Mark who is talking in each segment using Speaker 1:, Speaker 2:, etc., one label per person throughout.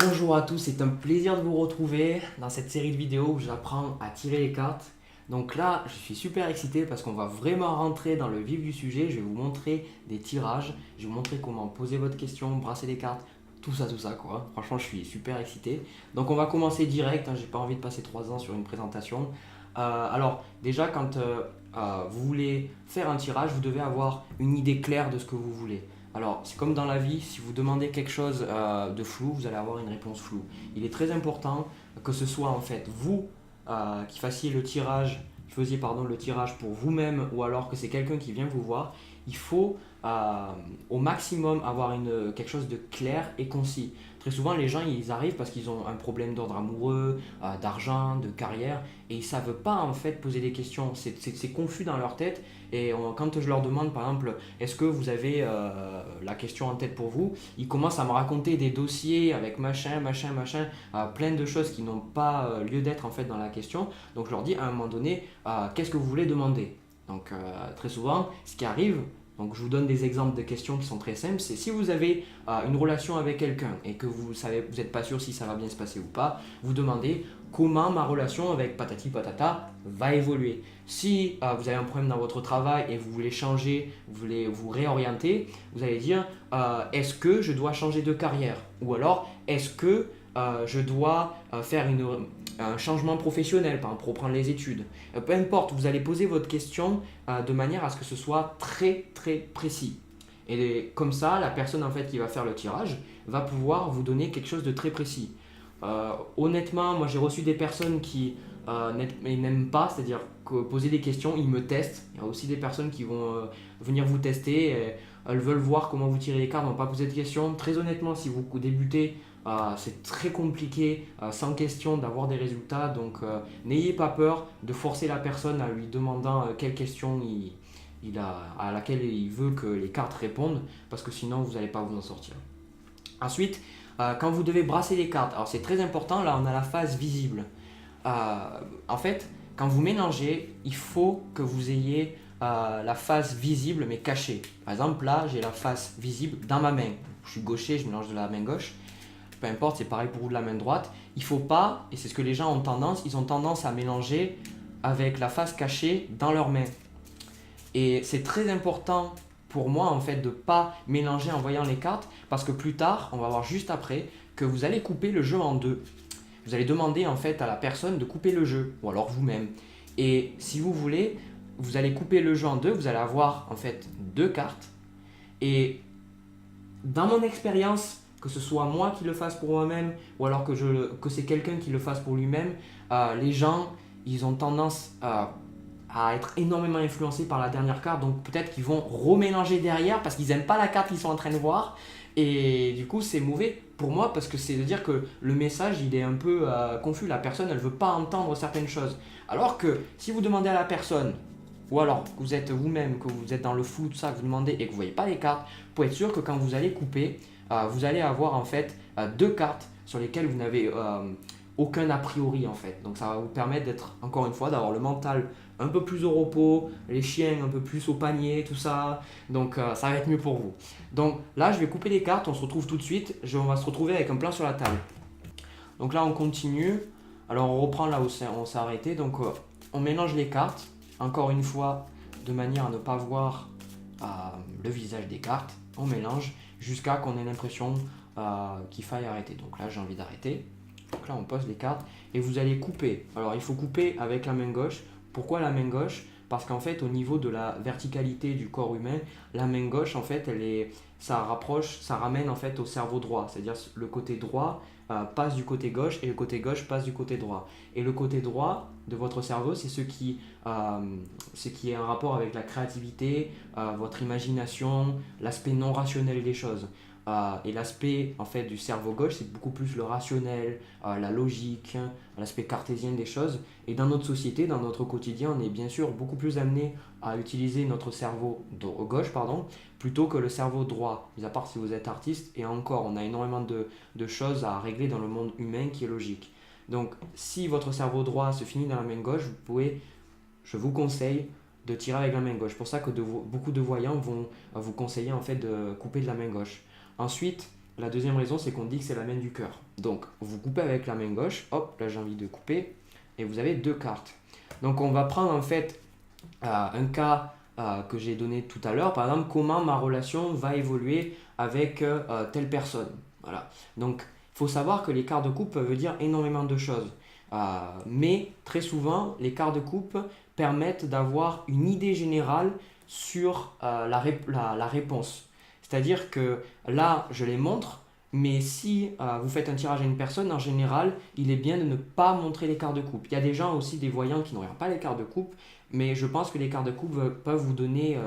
Speaker 1: Bonjour à tous, c'est un plaisir de vous retrouver dans cette série de vidéos où j'apprends à tirer les cartes. Donc là, je suis super excité parce qu'on va vraiment rentrer dans le vif du sujet. Je vais vous montrer des tirages, je vais vous montrer comment poser votre question, brasser les cartes, tout ça quoi. Franchement, je suis super excité. Donc on va commencer direct, hein, j'ai pas envie de passer 3 ans sur une présentation. Alors déjà, quand vous voulez faire un tirage, vous devez avoir une idée claire de ce que vous voulez. Alors, c'est comme dans la vie, si vous demandez quelque chose de flou, vous allez avoir une réponse floue. Il est très important que ce soit en fait vous qui fassiez le tirage, qui faisiez pardon, le tirage pour vous-même ou alors que c'est quelqu'un qui vient vous voir. Il faut au maximum avoir quelque chose de clair et concis. Très souvent, les gens ils arrivent parce qu'ils ont un problème d'ordre amoureux, d'argent, de carrière, et ils ne savent pas en fait poser des questions. C'est confus dans leur tête. Et quand je leur demande par exemple, est-ce que vous avez la question en tête pour vous, ils commencent à me raconter des dossiers avec machin, plein de choses qui n'ont pas lieu d'être en fait dans la question. Donc je leur dis à un moment donné, qu'est-ce que vous voulez demander. Donc très souvent, ce qui arrive, donc je vous donne des exemples de questions qui sont très simples, c'est si vous avez une relation avec quelqu'un et que vous n'êtes pas sûr si ça va bien se passer ou pas, vous demandez comment ma relation avec patati patata va évoluer. Si vous avez un problème dans votre travail et vous voulez changer, vous voulez vous réorienter, vous allez dire est-ce que je dois changer de carrière? Ou alors est-ce que je dois faire un changement professionnel, par exemple, pour reprendre les études. Peu importe, vous allez poser votre question de manière à ce que ce soit très très précis. Et comme ça, la personne en fait qui va faire le tirage va pouvoir vous donner quelque chose de très précis. Honnêtement, moi j'ai reçu des personnes qui n'aiment pas, c'est-à-dire que poser des questions, ils me testent. Il y a aussi des personnes qui vont venir vous tester, et, elles veulent voir comment vous tirez les cartes, vont pas poser de questions. Très honnêtement, si vous débutez, c'est très compliqué, sans question, d'avoir des résultats. Donc n'ayez pas peur de forcer la personne à lui demandant quelle question à laquelle il veut que les cartes répondent, parce que sinon vous n'allez pas vous en sortir. Ensuite, quand vous devez brasser les cartes, alors c'est très important, là on a la phase visible. En fait, quand vous mélangez, il faut que vous ayez la face visible mais cachée. Par exemple, là, j'ai la face visible dans ma main. Je suis gaucher, je mélange de la main gauche. Peu importe, c'est pareil pour vous de la main droite. Il faut pas, et c'est ce que les gens ont tendance, ils ont tendance à mélanger avec la face cachée dans leur main. Et c'est très important pour moi en fait de ne pas mélanger en voyant les cartes parce que plus tard, on va voir juste après, que vous allez couper le jeu en deux. Vous allez demander en fait à la personne de couper le jeu, ou alors vous-même. Et si vous voulez, vous allez couper le jeu en deux, vous allez avoir en fait deux cartes. Et dans mon expérience, que ce soit moi qui le fasse pour moi-même, ou alors que c'est quelqu'un qui le fasse pour lui-même, les gens, ils ont tendance à être énormément influencés par la dernière carte, donc peut-être qu'ils vont remélanger derrière parce qu'ils n'aiment pas la carte qu'ils sont en train de voir, et du coup c'est mauvais pour moi parce que c'est de dire que le message il est un peu confus, la personne elle veut pas entendre certaines choses. Alors que si vous demandez à la personne, ou alors que vous êtes vous-même, que vous êtes dans le flou, tout ça, que vous demandez et que vous voyez pas les cartes, vous pouvez être sûr que quand vous allez couper, vous allez avoir en fait deux cartes sur lesquelles vous n'avez aucun a priori en fait. Donc ça va vous permettre d'être, encore une fois, d'avoir le mental un peu plus au repos, les chiens un peu plus au panier, tout ça. Donc ça va être mieux pour vous. Donc là, je vais couper les cartes, on se retrouve tout de suite. On va se retrouver avec un plan sur la table. Donc là, on continue. Alors on reprend là où on s'est arrêté. Donc on mélange les cartes, encore une fois, de manière à ne pas voir le visage des cartes. On mélange jusqu'à qu'on ait l'impression qu'il faille arrêter. Donc là, j'ai envie d'arrêter. Donc là, on pose les cartes et vous allez couper. Alors, il faut couper avec la main gauche. Pourquoi la main gauche? Parce qu'en fait, au niveau de la verticalité du corps humain, la main gauche, en fait, ça rapproche, ça ramène en fait au cerveau droit. C'est-à-dire le côté droit passe du côté gauche et le côté gauche passe du côté droit. Et le côté droit de votre cerveau, c'est ce qui est en rapport avec la créativité, votre imagination, l'aspect non rationnel des choses. Et l'aspect en fait du cerveau gauche, c'est beaucoup plus le rationnel, la logique, l'aspect cartésien des choses. Et dans notre société, dans notre quotidien, on est bien sûr beaucoup plus amené à utiliser notre cerveau gauche, plutôt que le cerveau droit. Mis à part si vous êtes artiste, et encore, on a énormément de choses à régler dans le monde humain qui est logique. Donc, si votre cerveau droit se finit dans la main gauche, je vous conseille de tirer avec la main gauche. C'est pour ça que beaucoup de voyants vont vous conseiller en fait de couper de la main gauche. Ensuite, La deuxième raison, c'est qu'on dit que c'est la main du cœur. Donc, vous coupez avec la main gauche. Hop, là j'ai envie de couper. Et vous avez 2 cartes. Donc, on va prendre en fait un cas que j'ai donné tout à l'heure. Par exemple, comment ma relation va évoluer avec telle personne. Voilà. Donc, il faut savoir que les cartes de coupe peuvent dire énormément de choses. Mais très souvent, les cartes de coupe permettent d'avoir une idée générale sur la réponse. C'est-à-dire que là, je les montre, mais si vous faites un tirage à une personne, en général, il est bien de ne pas montrer les cartes de coupe. Il y a des gens aussi, des voyants, qui ne regardent pas les cartes de coupe, mais je pense que les cartes de coupe peuvent vous donner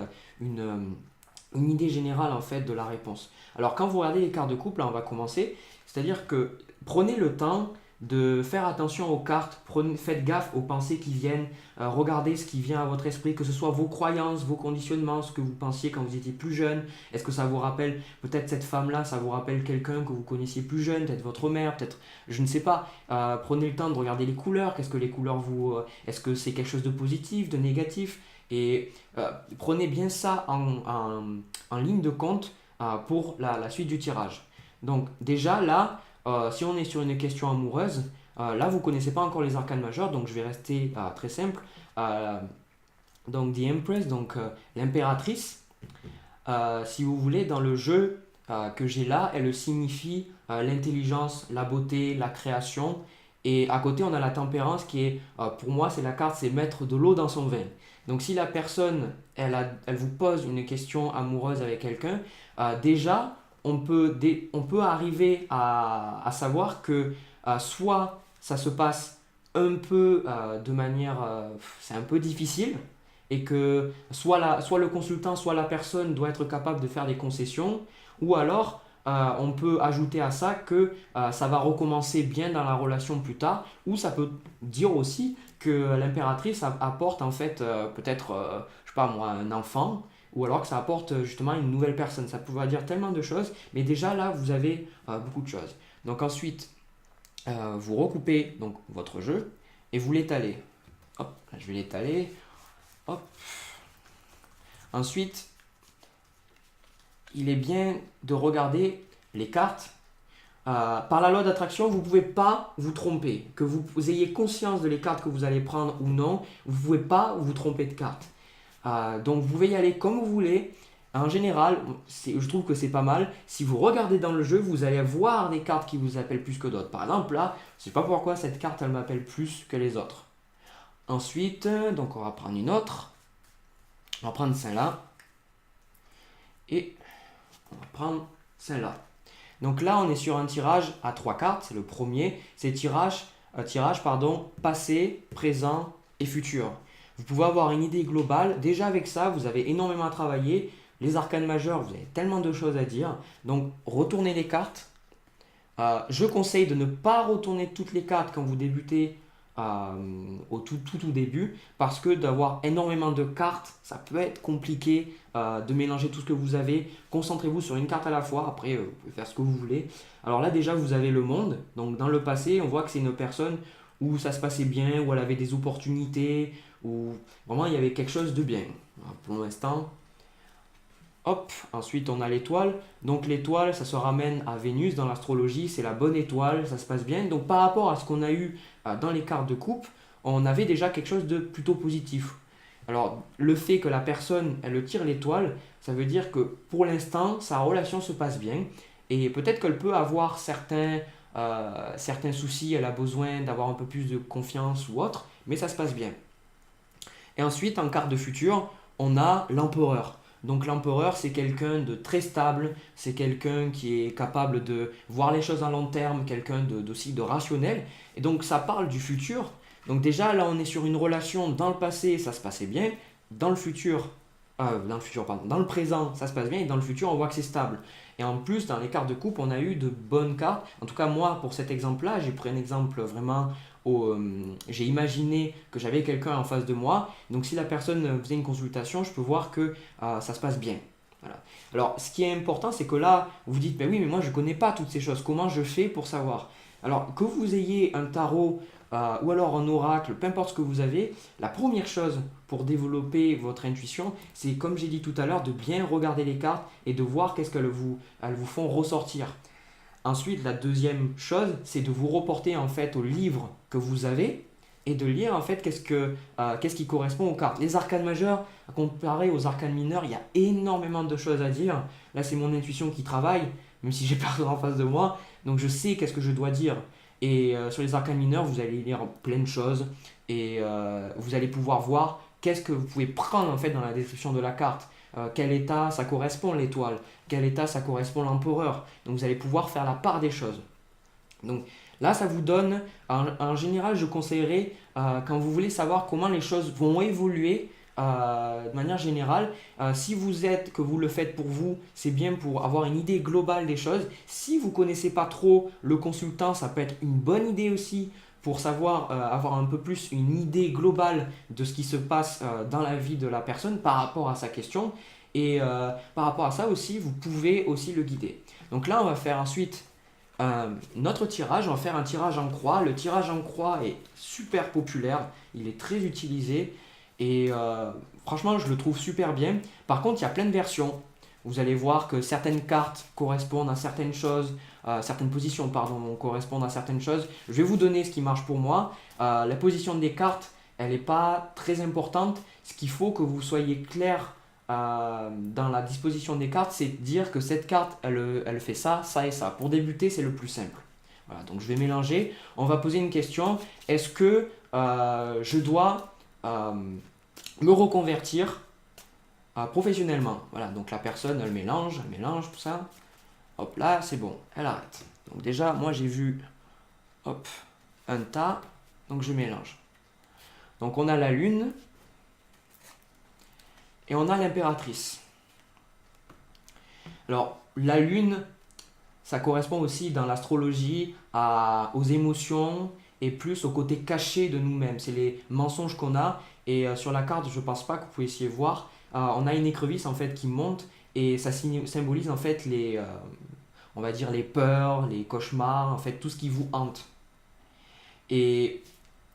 Speaker 1: une idée générale en fait de la réponse. Alors quand vous regardez les cartes de coupe, là on va commencer, c'est-à-dire que prenez le temps de faire attention aux cartes, faites gaffe aux pensées qui viennent, regardez ce qui vient à votre esprit, que ce soit vos croyances, vos conditionnements, ce que vous pensiez quand vous étiez plus jeune, est-ce que ça vous rappelle peut-être cette femme-là, ça vous rappelle quelqu'un que vous connaissiez plus jeune, peut-être votre mère, peut-être, je ne sais pas, prenez le temps de regarder les couleurs, qu'est-ce que les couleurs est-ce que c'est quelque chose de positif, de négatif, et prenez bien ça en ligne de compte pour la suite du tirage. Donc déjà là, si on est sur une question amoureuse, là vous ne connaissez pas encore les arcanes majeurs, donc je vais rester très simple. Donc The Empress, donc l'impératrice, si vous voulez, dans le jeu que j'ai là, elle signifie l'intelligence, la beauté, la création. Et à côté, on a la tempérance qui est, pour moi, c'est la carte, c'est mettre de l'eau dans son vin. Donc si la personne, elle vous pose une question amoureuse avec quelqu'un, déjà, on peut arriver à savoir que soit ça se passe un peu de manière, c'est un peu difficile, et que soit le consultant, soit la personne doit être capable de faire des concessions, ou alors on peut ajouter à ça que ça va recommencer bien dans la relation plus tard, ou ça peut dire aussi que l'impératrice apporte en fait peut-être, je sais pas moi, un enfant, ou alors que ça apporte justement une nouvelle personne. Ça peut dire tellement de choses, mais déjà là, vous avez beaucoup de choses. Donc ensuite, vous recoupez donc, votre jeu et vous l'étalez. Hop, là, je vais l'étaler. Hop. Ensuite, il est bien de regarder les cartes. Par la loi d'attraction, vous ne pouvez pas vous tromper. Que vous ayez conscience de les cartes que vous allez prendre ou non, vous ne pouvez pas vous tromper de cartes. Donc vous pouvez y aller comme vous voulez. En général, je trouve que c'est pas mal. Si vous regardez dans le jeu, vous allez voir des cartes qui vous appellent plus que d'autres. Par exemple, là, je ne sais pas pourquoi cette carte, elle m'appelle plus que les autres. Ensuite, donc on va prendre une autre. On va prendre celle-là. Et on va prendre celle-là. Donc là, on est sur un tirage à 3 cartes. C'est le premier. C'est tirage passé, présent et futur. Vous pouvez avoir une idée globale. Déjà avec ça, vous avez énormément à travailler. Les arcanes majeures, vous avez tellement de choses à dire. Donc, retournez les cartes. Je conseille de ne pas retourner toutes les cartes quand vous débutez au tout début, parce que d'avoir énormément de cartes, ça peut être compliqué de mélanger tout ce que vous avez. Concentrez-vous sur une carte à la fois. Après, vous pouvez faire ce que vous voulez. Alors là, déjà, vous avez le monde. Donc, dans le passé, on voit que c'est une personne où ça se passait bien, où elle avait des opportunités, où vraiment il y avait quelque chose de bien. Pour l'instant, hop, ensuite on a l'étoile. Donc l'étoile, ça se ramène à Vénus dans l'astrologie, c'est la bonne étoile, ça se passe bien. Donc par rapport à ce qu'on a eu dans les cartes de coupe, on avait déjà quelque chose de plutôt positif. Alors le fait que la personne, elle tire l'étoile, ça veut dire que pour l'instant, sa relation se passe bien. Et peut-être qu'elle peut avoir certains soucis, elle a besoin d'avoir un peu plus de confiance ou autre, mais ça se passe bien. Et ensuite, en carte de futur, on a l'empereur. Donc l'empereur, c'est quelqu'un de très stable, c'est quelqu'un qui est capable de voir les choses à long terme, quelqu'un aussi de rationnel. Et donc ça parle du futur. Donc déjà, là, on est sur une relation dans le passé, ça se passait bien. Dans le présent, ça se passe bien. Et dans le futur, on voit que c'est stable. Et en plus, dans les cartes de coupe, on a eu de bonnes cartes. En tout cas, moi, pour cet exemple-là, j'ai pris un exemple vraiment où j'ai imaginé que j'avais quelqu'un en face de moi. Donc, si la personne faisait une consultation, je peux voir que ça se passe bien. Voilà. Alors, ce qui est important, c'est que là, vous dites, ben oui, mais moi, je ne connais pas toutes ces choses. Comment je fais pour savoir? Alors, que vous ayez un tarot ou alors un oracle, peu importe ce que vous avez, la première chose pour développer votre intuition, c'est comme j'ai dit tout à l'heure, de bien regarder les cartes et de voir qu'est-ce qu'elles vous font ressortir. Ensuite, la deuxième chose, c'est de vous reporter en fait au livre que vous avez et de lire en fait qu'est-ce qui correspond aux cartes. Les arcanes majeures, comparé aux arcanes mineures, il y a énormément de choses à dire. Là, c'est mon intuition qui travaille, même si j'ai personne en face de moi. Donc, je sais qu'est-ce que je dois dire. Et sur les arcanes mineures, vous allez lire plein de choses et vous allez pouvoir voir qu'est-ce que vous pouvez prendre en fait dans la description de la carte. Quel état ça correspond l'étoile, quel état ça correspond l'empereur. Donc vous allez pouvoir faire la part des choses. Donc là, ça vous donne, en général, je conseillerais, quand vous voulez savoir comment les choses vont évoluer, de manière générale, si que vous le faites pour vous, c'est bien pour avoir une idée globale des choses. Si vous ne connaissez pas trop le consultant, ça peut être une bonne idée aussi pour savoir avoir un peu plus une idée globale de ce qui se passe dans la vie de la personne par rapport à sa question. Et par rapport à ça aussi, vous pouvez aussi le guider. Donc là, on va faire ensuite notre tirage. On va faire un tirage en croix. Le tirage en croix est super populaire. Il est très utilisé. Et franchement, je le trouve super bien. Par contre, il y a plein de versions. Vous allez voir que certaines cartes correspondent à certaines choses, certaines positions, pardon, correspondent à certaines choses. Je vais vous donner ce qui marche pour moi. La position des cartes, elle n'est pas très importante. Ce qu'il faut que vous soyez clair dans la disposition des cartes, c'est dire que cette carte, elle fait ça, ça et ça. Pour débuter, c'est le plus simple. Voilà, donc je vais mélanger. On va poser une question. Est-ce que je dois me reconvertir professionnellement? Voilà, donc la personne, elle mélange, tout ça. Hop, là, c'est bon, elle arrête. Donc déjà, moi, j'ai vu, hop, un tas, donc je mélange. Donc on a la lune et on a l'impératrice. Alors, la lune, ça correspond aussi dans l'astrologie aux émotions et plus au côté caché de nous-mêmes. C'est les mensonges qu'on a. Et sur la carte, je ne pense pas que vous puissiez voir, on a une écrevisse en fait qui monte et ça symbolise en fait on va dire les peurs, les cauchemars, en fait tout ce qui vous hante. Et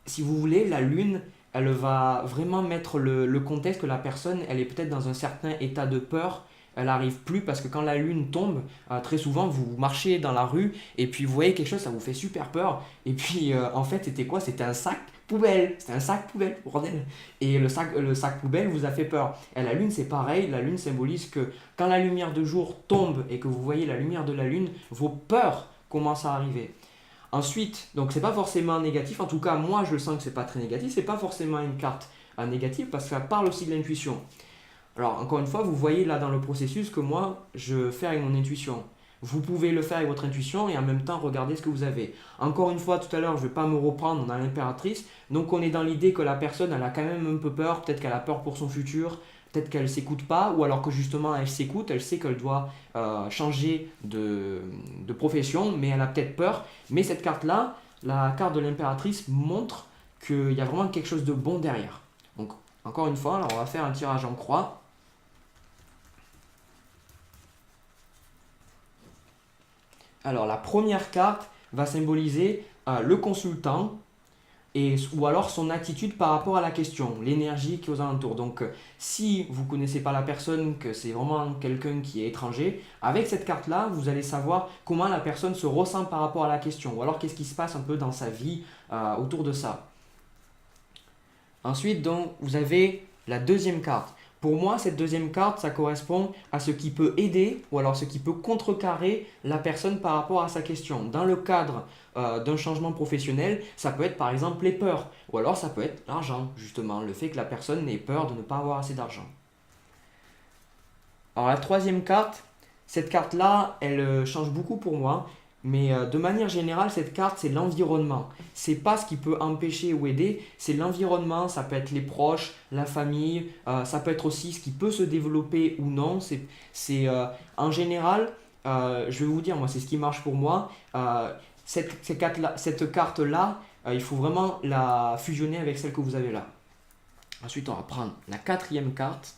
Speaker 1: si vous voulez, la lune, elle va vraiment mettre le contexte que la personne, elle est peut-être dans un certain état de peur. Elle n'arrive plus parce que quand la lune tombe, très souvent vous marchez dans la rue et puis vous voyez quelque chose, ça vous fait super peur. Et puis en fait, c'était quoi? C'était un sac poubelle. C'était un sac poubelle, bordel. Et le sac poubelle vous a fait peur. Et la lune, c'est pareil. La lune symbolise que quand la lumière de jour tombe et que vous voyez la lumière de la lune, vos peurs commencent à arriver. Ensuite, donc c'est pas forcément négatif. En tout cas, moi, je le sens que c'est pas très négatif. C'est pas forcément une carte négative parce que ça parle aussi de l'intuition. Alors, encore une fois, vous voyez là dans le processus que moi, je fais avec mon intuition. Vous pouvez le faire avec votre intuition et en même temps regarder ce que vous avez. Encore une fois, tout à l'heure, je ne vais pas me reprendre, on a l'impératrice. Donc, on est dans l'idée que la personne, elle a quand même un peu peur. Peut-être qu'elle a peur pour son futur. Peut-être qu'elle ne s'écoute pas. Ou alors que justement, elle s'écoute. Elle sait qu'elle doit changer de profession. Mais elle a peut-être peur. Mais cette carte-là, la carte de l'impératrice, montre qu'il y a vraiment quelque chose de bon derrière. Donc, encore une fois, alors on va faire un tirage en croix. Alors la première carte va symboliser le consultant ou alors son attitude par rapport à la question, l'énergie qui est aux alentours. Donc si vous ne connaissez pas la personne, que c'est vraiment quelqu'un qui est étranger, avec cette carte-là, vous allez savoir comment la personne se ressent par rapport à la question ou alors qu'est-ce qui se passe un peu dans sa vie autour de ça. Ensuite, donc, vous avez la deuxième carte. Pour moi, cette deuxième carte, ça correspond à ce qui peut aider ou alors ce qui peut contrecarrer la personne par rapport à sa question. Dans le cadre d'un changement professionnel, ça peut être par exemple les peurs ou alors ça peut être l'argent, justement, le fait que la personne n'ait peur de ne pas avoir assez d'argent. Alors la troisième carte, cette carte-là, elle change beaucoup pour moi. Mais de manière générale, cette carte, c'est l'environnement. C'est pas ce qui peut empêcher ou aider, c'est l'environnement. Ça peut être les proches, la famille, ça peut être aussi ce qui peut se développer ou non. En général, je vais vous dire, moi, c'est ce qui marche pour moi. Cette carte-là, il faut vraiment la fusionner avec celle que vous avez là. Ensuite, on va prendre la quatrième carte.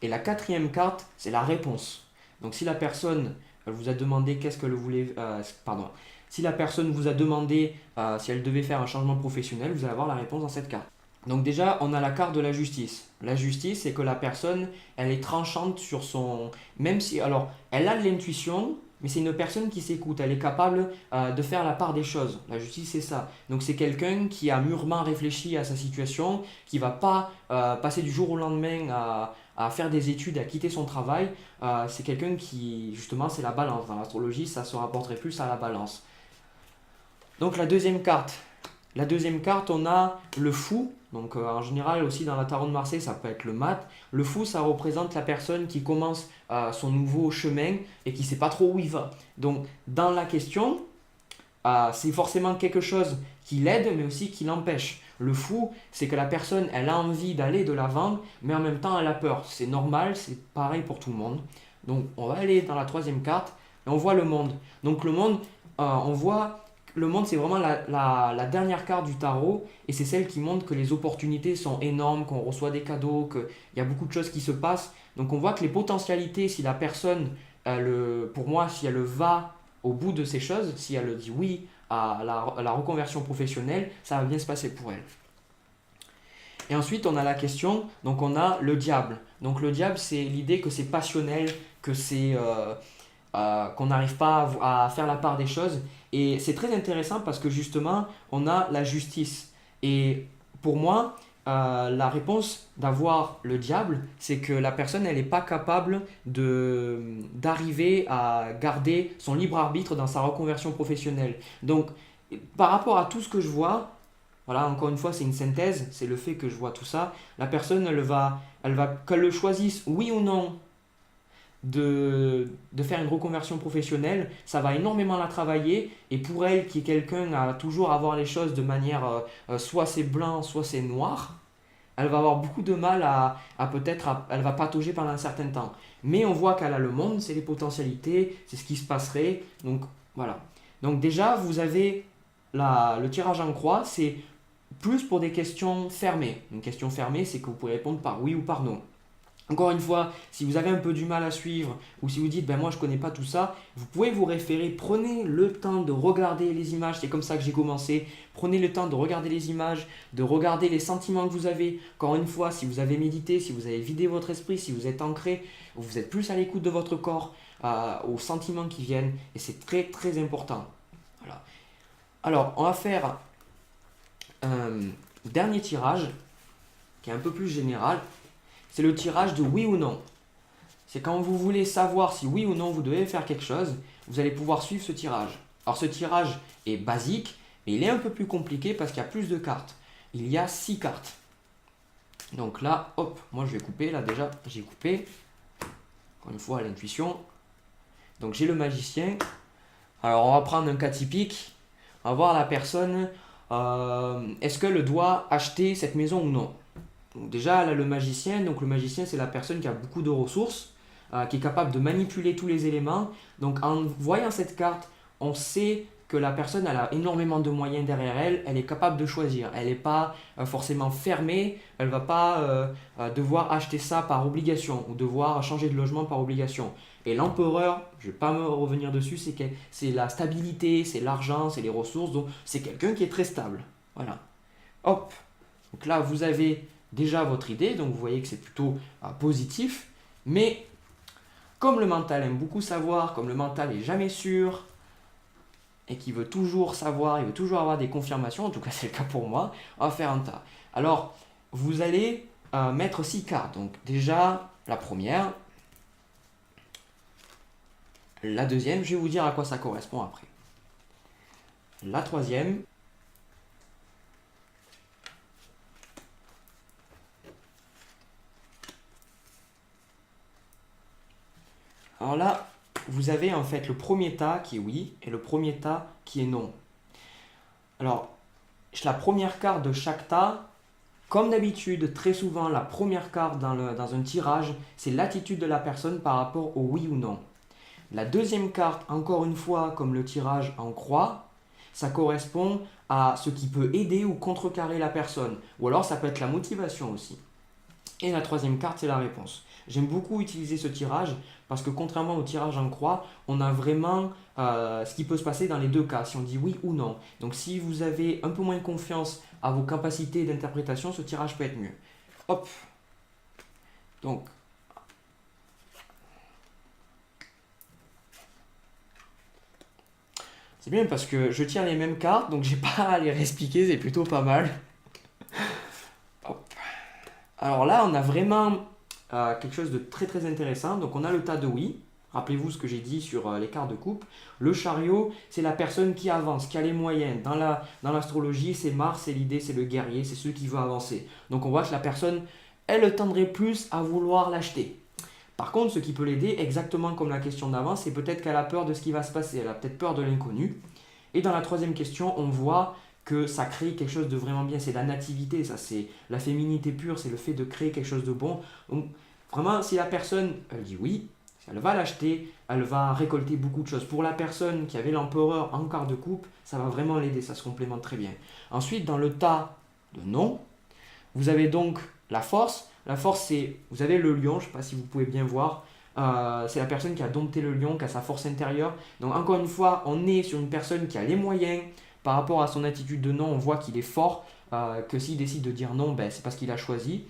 Speaker 1: Et la quatrième carte, c'est la réponse. Donc si la personne vous a demandé qu'est-ce qu'elle voulait, si la personne vous a demandé si elle devait faire un changement professionnel, vous allez avoir la réponse dans cette carte. Donc déjà, on a la carte de la justice. La justice, c'est que la personne, elle est tranchante sur son... Même si, alors, elle a de l'intuition, mais c'est une personne qui s'écoute. Elle est capable de faire la part des choses. La justice, c'est ça. Donc c'est quelqu'un qui a mûrement réfléchi à sa situation, qui va pas passer du jour au lendemain à faire des études, à quitter son travail. C'est quelqu'un qui, justement, c'est la balance. Dans l'astrologie, ça se rapporterait plus à la balance. Donc la deuxième carte, on a le fou. Donc en général aussi dans la tarot de Marseille, ça peut être le mat. Le fou, ça représente la personne qui commence son nouveau chemin et qui ne sait pas trop où il va. Donc dans la question, c'est forcément quelque chose qui l'aide mais aussi qui l'empêche. Le fou, c'est que la personne, elle a envie d'aller de l'avant, mais en même temps, elle a peur. C'est normal, c'est pareil pour tout le monde. Donc on va aller dans la troisième carte et on voit le monde. Donc le monde, on voit... Le monde, c'est vraiment la dernière carte du tarot et c'est celle qui montre que les opportunités sont énormes, qu'on reçoit des cadeaux, qu'il y a beaucoup de choses qui se passent. Donc on voit que les potentialités, si la personne, pour moi, si elle va au bout de ces choses, si elle dit oui à la reconversion professionnelle, ça va bien se passer pour elle. Et ensuite, on a la question, donc on a le diable. Donc le diable, c'est l'idée que c'est passionnel, que c'est qu'on n'arrive pas à faire la part des choses. Et c'est très intéressant parce que justement, on a la justice. Et pour moi, la réponse d'avoir le diable, c'est que la personne, elle n'est pas capable d'arriver à garder son libre arbitre dans sa reconversion professionnelle. Donc, par rapport à tout ce que je vois, voilà, encore une fois, c'est une synthèse, c'est le fait que je vois tout ça. La personne, qu'elle le choisisse, oui ou non, de faire une reconversion professionnelle, ça va énormément la travailler. Et pour elle, qui est quelqu'un à toujours avoir les choses de manière soit c'est blanc, soit c'est noir, elle va avoir beaucoup de mal elle va patauger pendant un certain temps. Mais on voit qu'elle a le monde, c'est les potentialités, c'est ce qui se passerait. Donc voilà. Donc déjà, vous avez le tirage en croix, c'est plus pour des questions fermées. Une question fermée, c'est que vous pouvez répondre par oui ou par non. Encore une fois, si vous avez un peu du mal à suivre ou si vous dites ben moi je connais pas tout ça, vous pouvez vous référer, prenez le temps de regarder les images, c'est comme ça que j'ai commencé. Prenez le temps de regarder les images, de regarder les sentiments que vous avez. Encore une fois, si vous avez médité, si vous avez vidé votre esprit, si vous êtes ancré, vous êtes plus à l'écoute de votre corps, aux sentiments qui viennent et c'est très très important. Voilà. Alors, on va faire un dernier tirage qui est un peu plus général. C'est le tirage de oui ou non. C'est quand vous voulez savoir si oui ou non vous devez faire quelque chose, vous allez pouvoir suivre ce tirage. Alors ce tirage est basique, mais il est un peu plus compliqué parce qu'il y a plus de cartes. Il y a 6 cartes. Donc là, hop, moi je vais couper, là déjà j'ai coupé. Encore une fois à l'intuition. Donc j'ai le magicien. Alors on va prendre un cas typique. On va voir la personne, est-ce qu'elle doit acheter cette maison ou non. Donc déjà, là, le magicien, c'est la personne qui a beaucoup de ressources, qui est capable de manipuler tous les éléments. Donc en voyant cette carte, on sait que la personne elle a énormément de moyens derrière elle, elle est capable de choisir. Elle n'est pas forcément fermée, elle ne va pas devoir acheter ça par obligation ou devoir changer de logement par obligation. Et l'empereur, je ne vais pas me revenir dessus, c'est la stabilité, c'est l'argent, c'est les ressources, donc c'est quelqu'un qui est très stable. Voilà. Hop. Donc là, vous avez déjà votre idée, donc vous voyez que c'est plutôt positif, mais comme le mental aime beaucoup savoir, comme le mental n'est jamais sûr, et qu'il veut toujours savoir, il veut toujours avoir des confirmations, en tout cas c'est le cas pour moi, on va faire un tas. Alors, vous allez mettre 6 cartes, donc déjà la première, la deuxième, je vais vous dire à quoi ça correspond après. La troisième, alors là, vous avez en fait le premier tas qui est oui et le premier tas qui est non. Alors, la première carte de chaque tas, comme d'habitude, très souvent, la première carte dans un tirage, c'est l'attitude de la personne par rapport au oui ou non. La deuxième carte, encore une fois, comme le tirage en croix, ça correspond à ce qui peut aider ou contrecarrer la personne. Ou alors, ça peut être la motivation aussi. Et la troisième carte, c'est la réponse. J'aime beaucoup utiliser ce tirage parce que contrairement au tirage en croix, on a vraiment ce qui peut se passer dans les deux cas, si on dit oui ou non. Donc si vous avez un peu moins confiance à vos capacités d'interprétation, ce tirage peut être mieux. Hop. Donc, c'est bien parce que je tire les mêmes cartes, donc j'ai pas à les réexpliquer, c'est plutôt pas mal. Hop. Alors là, on a vraiment quelque chose de très très intéressant. Donc on a le tas de oui. Rappelez-vous ce que j'ai dit sur les cartes de coupe. Le chariot, c'est la personne qui avance, qui a les moyens. Dans l'astrologie, c'est Mars, c'est l'idée, c'est le guerrier, c'est celui qui veut avancer. Donc on voit que la personne, elle tendrait plus à vouloir l'acheter. Par contre, ce qui peut l'aider, exactement comme la question d'avant, c'est peut-être qu'elle a peur de ce qui va se passer. Elle a peut-être peur de l'inconnu. Et dans la troisième question, on voit que ça crée quelque chose de vraiment bien. C'est la nativité, ça, c'est la féminité pure, c'est le fait de créer quelque chose de bon. Donc vraiment, si la personne, elle dit oui, elle va l'acheter, elle va récolter beaucoup de choses. Pour la personne qui avait l'empereur en quart de coupe, ça va vraiment l'aider, ça se complémente très bien. Ensuite, dans le tas de non, vous avez donc la force. La force, c'est, vous avez le lion, je ne sais pas si vous pouvez bien voir. C'est la personne qui a dompté le lion, qui a sa force intérieure. Donc encore une fois, on est sur une personne qui a les moyens. Par rapport à son attitude de non, on voit qu'il est fort, que s'il décide de dire non, ben, c'est parce qu'il a choisi.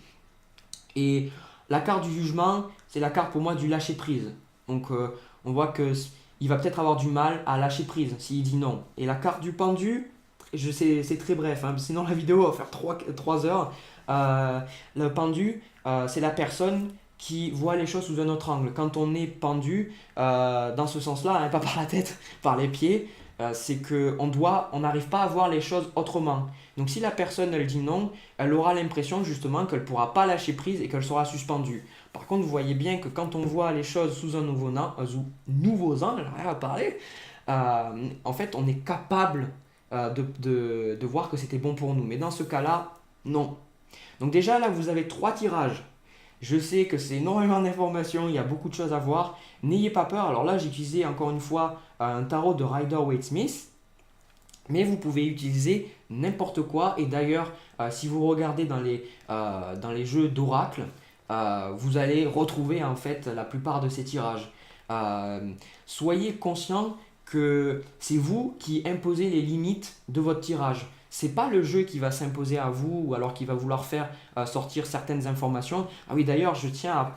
Speaker 1: Et la carte du jugement, c'est la carte pour moi du lâcher prise. Donc on voit qu'il va peut-être avoir du mal à lâcher prise s'il dit non. Et la carte du pendu, c'est très bref, hein, sinon la vidéo va faire 3 heures. Le pendu, c'est la personne qui voit les choses sous un autre angle. Quand on est pendu, dans ce sens-là, hein, pas par la tête, par les pieds, c'est qu'on n'arrive pas à voir les choses autrement. Donc si la personne elle dit non, elle aura l'impression justement qu'elle ne pourra pas lâcher prise et qu'elle sera suspendue. Par contre, vous voyez bien que quand on voit les choses sous un nouveau angle, rien à parler, en fait on est capable de voir que c'était bon pour nous. Mais dans ce cas-là, non. Donc déjà là, vous avez 3 tirages. Je sais que c'est énormément d'informations, il y a beaucoup de choses à voir. N'ayez pas peur. Alors là, j'ai utilisé encore une fois un tarot de Rider-Waite-Smith. Mais vous pouvez utiliser n'importe quoi. Et d'ailleurs, si vous regardez dans les jeux d'oracle, vous allez retrouver en fait la plupart de ces tirages. Soyez conscient que c'est vous qui imposez les limites de votre tirage. C'est pas le jeu qui va s'imposer à vous ou alors qui va vouloir faire sortir certaines informations. Ah oui, d'ailleurs, je tiens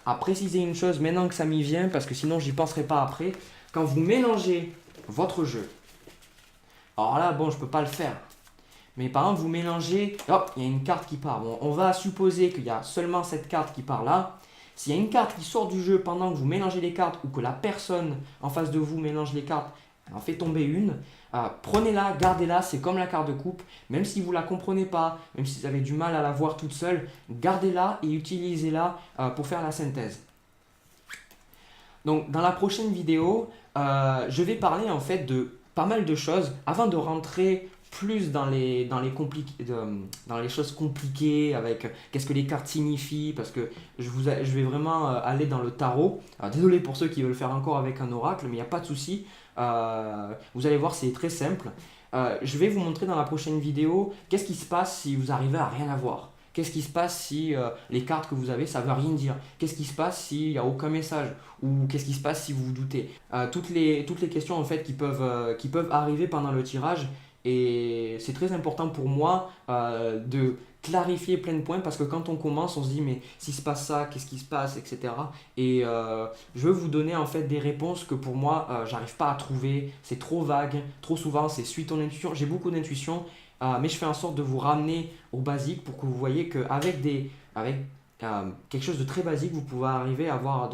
Speaker 1: à préciser une chose maintenant que ça m'y vient parce que sinon j'y penserai pas après. Quand vous mélangez votre jeu, alors là, bon, je peux pas le faire. Mais par exemple, vous mélangez, hop, il y a une carte qui part. Bon, on va supposer qu'il y a seulement cette carte qui part là. S'il y a une carte qui sort du jeu pendant que vous mélangez les cartes ou que la personne en face de vous mélange les cartes, elle en fait tomber une, prenez-la, gardez-la, c'est comme la carte de coupe. Même si vous ne la comprenez pas, même si vous avez du mal à la voir toute seule, gardez-la et utilisez-la pour faire la synthèse. Donc dans la prochaine vidéo, je vais parler en fait de pas mal de choses avant de rentrer plus dans les choses compliquées avec qu'est-ce que les cartes signifient parce que je vais vraiment aller dans le tarot. Alors, désolé pour ceux qui veulent faire encore avec un oracle, mais il n'y a pas de souci. Vous allez voir, c'est très simple. Je vais vous montrer dans la prochaine vidéo qu'est-ce qui se passe si vous arrivez à rien avoir. Qu'est-ce qui se passe si les cartes que vous avez, ça ne veut rien dire? Qu'est-ce qui se passe s'il n'y a aucun message? Ou qu'est-ce qui se passe si vous vous doutez? Toutes les questions en fait qui peuvent arriver pendant le tirage. Et c'est très important pour moi de clarifier plein de points parce que quand on commence, on se dit mais s'il se passe ça, qu'est-ce qui se passe, etc. Et je veux vous donner en fait des réponses que pour moi, j'arrive pas à trouver. C'est trop vague, trop souvent, c'est suis ton intuition. J'ai beaucoup d'intuition. Mais je fais en sorte de vous ramener au basique pour que vous voyez qu'avec quelque chose de très basique, vous pouvez arriver à avoir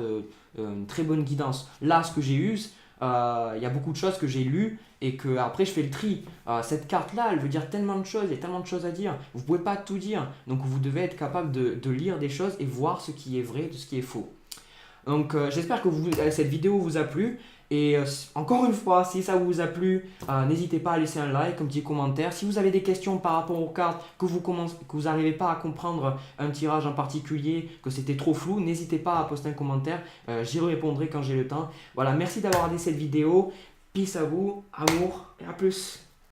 Speaker 1: une très bonne guidance. Là, ce que j'ai eu, il y a beaucoup de choses que j'ai lues et que après je fais le tri. Cette carte-là, elle veut dire tellement de choses, il y a tellement de choses à dire. Vous ne pouvez pas tout dire. Donc vous devez être capable de lire des choses et voir ce qui est vrai de ce qui est faux. Donc j'espère que cette vidéo vous a plu. Et encore une fois, si ça vous a plu, n'hésitez pas à laisser un like, un petit commentaire. Si vous avez des questions par rapport aux cartes, que vous n'arrivez pas à comprendre un tirage en particulier, que c'était trop flou, n'hésitez pas à poster un commentaire. J'y répondrai quand j'ai le temps. Voilà, merci d'avoir regardé cette vidéo. Peace à vous, amour et à plus.